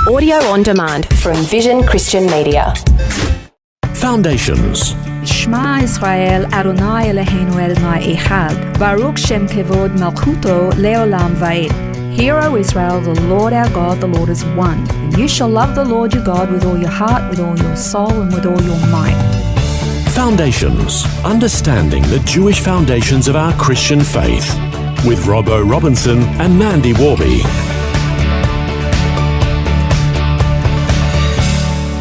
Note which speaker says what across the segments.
Speaker 1: Audio on demand from Vision Christian Media.
Speaker 2: Foundations.
Speaker 3: Shema Israel, Adonai Eloheinu Adonai Echad. Baruch Shem Kevod Malchuto Leolam Vaed. Hear, O Israel, the Lord our God, the Lord is one. And you shall love the Lord your God with all your heart, with all your soul, and with all your might.
Speaker 2: Foundations. Understanding the Jewish foundations of our Christian faith. With Robbo Robinson and Mandy Warby.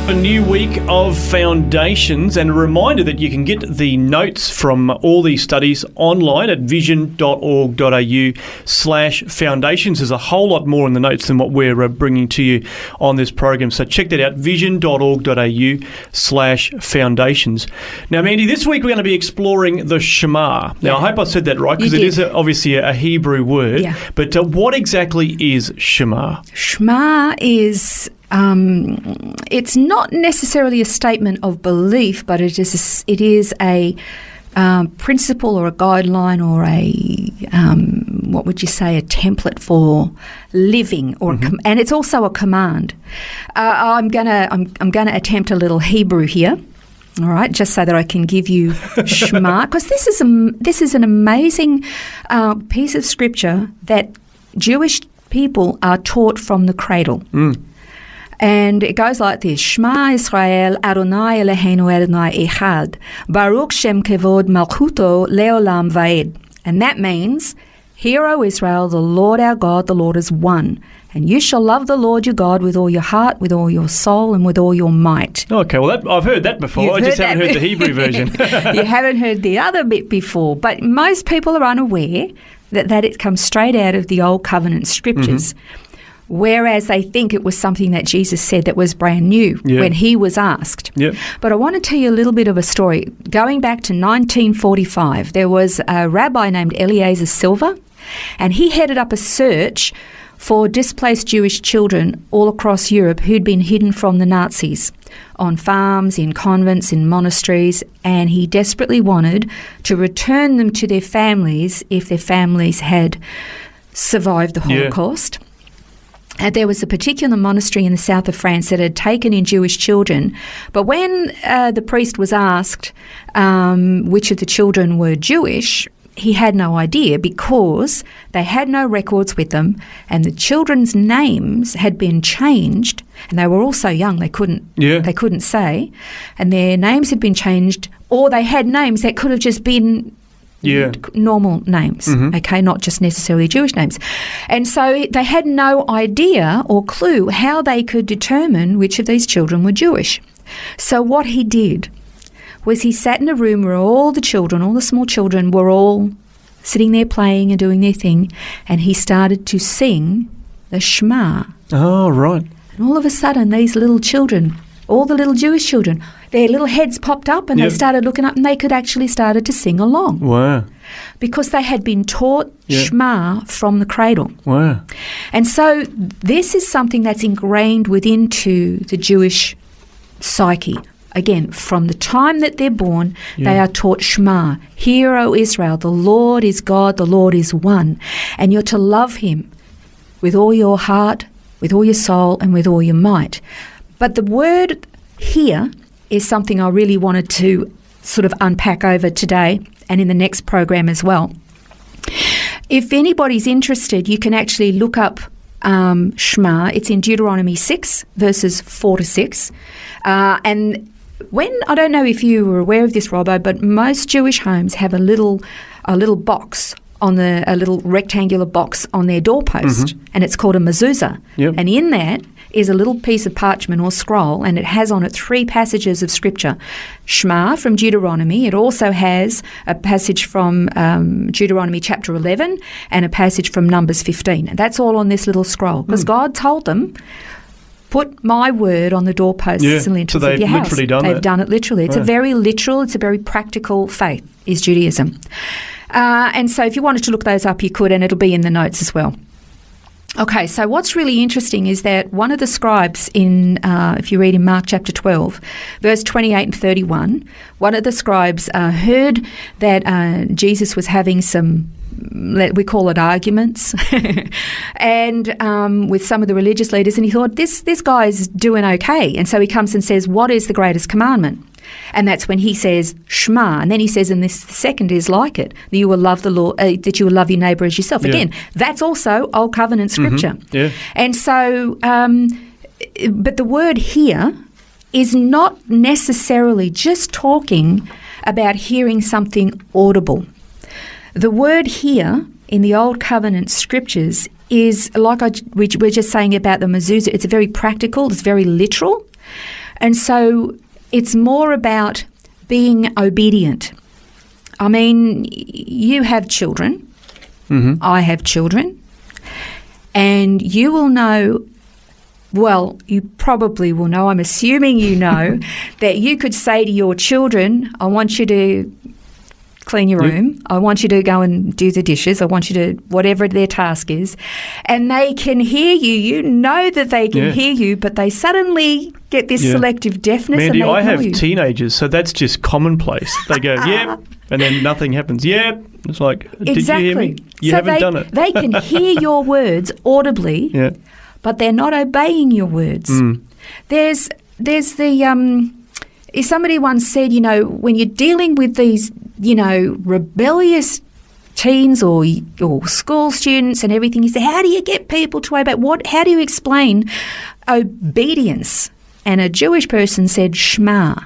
Speaker 4: A new week of Foundations, and a reminder that you can get the notes from all these studies online at vision.org.au/foundations. There's a whole lot more in the notes than what we're bringing to you on this program. So check that out, vision.org.au/foundations. Now, Mandy, this week we're going to be exploring the Shema. Now, I hope I said that right, because it is obviously a Hebrew word. Yeah. But what exactly is Shema?
Speaker 3: Shema is... it's not necessarily a statement of belief, but it is a principle or a guideline or a what would you say, a template for living, or and it's also a command. I'm gonna attempt a little Hebrew here. All right, just so that I can give you Shema, because this is an amazing piece of scripture that Jewish people are taught from the cradle. And it goes like this: Shema Israel, Adonai Eloheinu Adonai Echad. Baruch Shem Kevod Malchuto Leolam Vaed. And that means, hear, O Israel, the Lord our God, the Lord is one. And you shall love the Lord your God with all your heart, with all your soul, and with all your might.
Speaker 4: Okay, well, I've heard that before. I just haven't heard the Hebrew version.
Speaker 3: You haven't heard the other bit before. But most people are unaware that it comes straight out of the Old Covenant scriptures. Whereas they think it was something that Jesus said that was brand new when he was asked. But I want to tell you a little bit of a story. Going back to 1945, there was a rabbi named Eliezer Silver, and he headed up a search for displaced Jewish children all across Europe who'd been hidden from the Nazis on farms, in convents, in monasteries, and he desperately wanted to return them to their families if their families had survived the Holocaust. And there was a particular monastery in the south of France that had taken in Jewish children. But when the priest was asked which of the children were Jewish, he had no idea, because they had no records with them, and the children's names had been changed, and they were all so young they couldn't say, and their names had been changed, or they had names that could have just been normal names, okay, not just necessarily Jewish names. And so they had no idea or clue how they could determine which of these children were Jewish. So what he did was he sat in a room where all the children, all the small children, were all sitting there playing and doing their thing, and he started to sing the Shema.
Speaker 4: Oh, right.
Speaker 3: And all of a sudden, these little children, all the little Jewish children, their little heads popped up, and they started looking up, and they could actually started to sing along.
Speaker 4: Wow. Because
Speaker 3: they had been taught Shema from the cradle.
Speaker 4: Wow.
Speaker 3: And so this is something that's ingrained into the Jewish psyche. Again, from the time that they're born, they are taught Shema. Hear, O Israel, the Lord is God, the Lord is one. And you're to love him with all your heart, with all your soul, and with all your might. But the word here is something I really wanted to sort of unpack over today and in the next program as well. If anybody's interested, you can actually look up Shema. It's in Deuteronomy 6, verses 4 to 6. And I don't know if you were aware of this, Robbo, but most Jewish homes have a little box a little rectangular box on their doorpost, and it's called a mezuzah. And in that is a little piece of parchment or scroll, and it has on it 3 passages of scripture. Shema from Deuteronomy. It also has a passage from Deuteronomy chapter 11 and a passage from Numbers 15. And that's all on this little scroll, because God told them, put my word on the doorposts and lintels of your house. They've done it literally. It's a very literal, it's a very practical faith, is Judaism. And so if you wanted to look those up, you could, and it'll be in the notes as well. Okay, so what's really interesting is that one of the scribes in, if you read in Mark chapter 12, verse 28 and 31, one of the scribes heard that Jesus was having some, we call it arguments, and with some of the religious leaders, and he thought, this guy's doing okay. And so he comes and says, what is the greatest commandment? And that's when he says Shema, and then he says, and this the second is like it, that you will love the Lord, that you will love your neighbour as yourself. Again, that's also Old Covenant scripture.
Speaker 4: Yeah.
Speaker 3: And so, but the word here is not necessarily just talking about hearing something audible. The word here in the Old Covenant scriptures is like we were just saying about the mezuzah. It's very practical. It's very literal, and so it's more about being obedient. I mean, you have children. Mm-hmm. I have children. And you will know, well, you probably will know, I'm assuming you know, that you could say to your children, I want you to clean your room. I want you to go and do the dishes. I want you to, whatever their task is. And they can hear you. You know that they can hear you, but they suddenly get this selective deafness.
Speaker 4: Mandy,
Speaker 3: and they
Speaker 4: I have
Speaker 3: you.
Speaker 4: Teenagers, so that's just commonplace. They go, yep, and then nothing happens. Yep. It's like, did you hear me? You haven't done it.
Speaker 3: They can hear your words audibly, but they're not obeying your words. There's the... somebody once said, you know, when you're dealing with these, you know, rebellious teens or school students and everything, you say, how do you get people to obey? How do you explain obedience? And a Jewish person said Shema.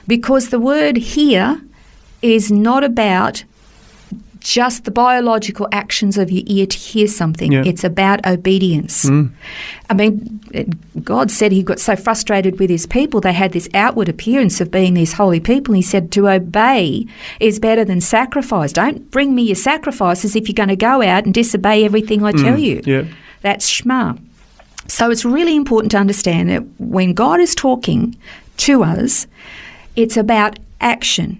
Speaker 3: Because the word here is not about just the biological actions of your ear to hear something. It's about obedience. I mean, God said he got so frustrated with his people, they had this outward appearance of being these holy people. He said to obey is better than sacrifice. Don't bring me your sacrifices if you're going to go out and disobey everything I tell you. That's Shema. So it's really important to understand that when God is talking to us, it's about action.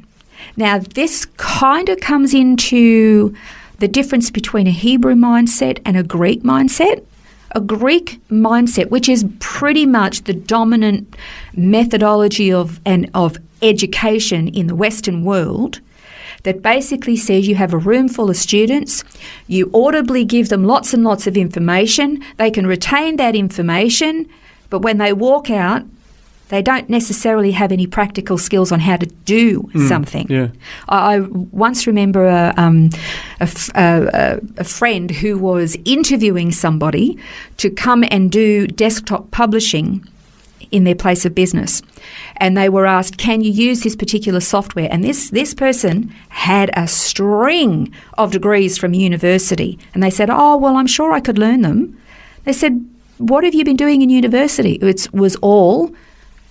Speaker 3: Now, this kind of comes into the difference between a Hebrew mindset and a Greek mindset. A Greek mindset, which is pretty much the dominant methodology of education in the Western world, that basically says you have a room full of students, you audibly give them lots and lots of information, they can retain that information, but when they walk out, they don't necessarily have any practical skills on how to do something. I once remember a friend who was interviewing somebody to come and do desktop publishing in their place of business. And they were asked, can you use this particular software? And this person had a string of degrees from university. And they said, oh, well, I'm sure I could learn them. They said, what have you been doing in university? It was all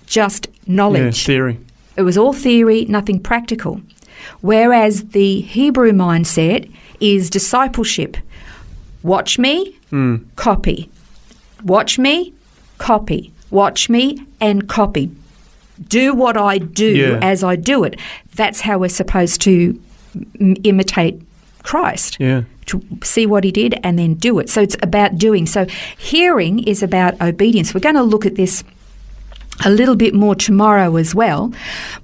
Speaker 3: just knowledge.
Speaker 4: Theory.
Speaker 3: It was all theory, nothing practical. Whereas the Hebrew mindset is discipleship. Watch me, copy. Watch me, copy. Watch me and copy. Do what I do as I do it. That's how we're supposed to imitate Christ. To see what he did and then do it. So it's about doing. So hearing is about obedience. We're going to look at this a little bit more tomorrow as well.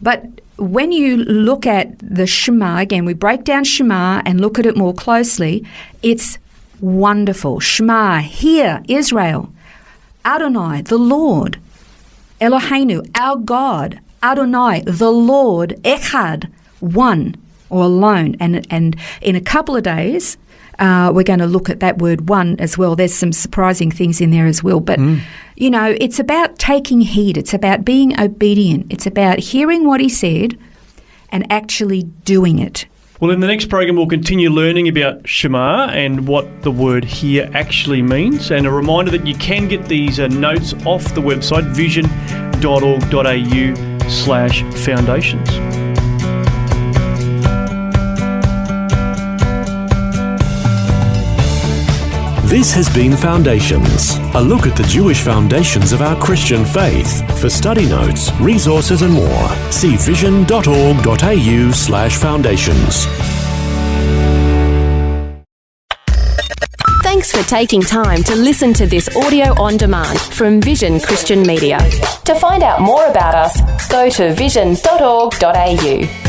Speaker 3: But when you look at the Shema, again, we break down Shema and look at it more closely, it's wonderful. Shema, hear, Israel, Adonai, the Lord, Eloheinu, our God, Adonai, the Lord, Echad, one or alone. And in a couple of days, we're going to look at that word one as well. There's some surprising things in there as well. But, you know, it's about taking heed. It's about being obedient. It's about hearing what he said and actually doing it.
Speaker 4: Well, in the next program, we'll continue learning about Shema and what the word here actually means. And a reminder that you can get these notes off the website, vision.org.au/foundations.
Speaker 2: This has been Foundations, a look at the Jewish foundations of our Christian faith. For study notes, resources and more, see vision.org.au/foundations.
Speaker 1: Thanks for taking time to listen to this audio on demand from Vision Christian Media. To find out more about us, go to vision.org.au.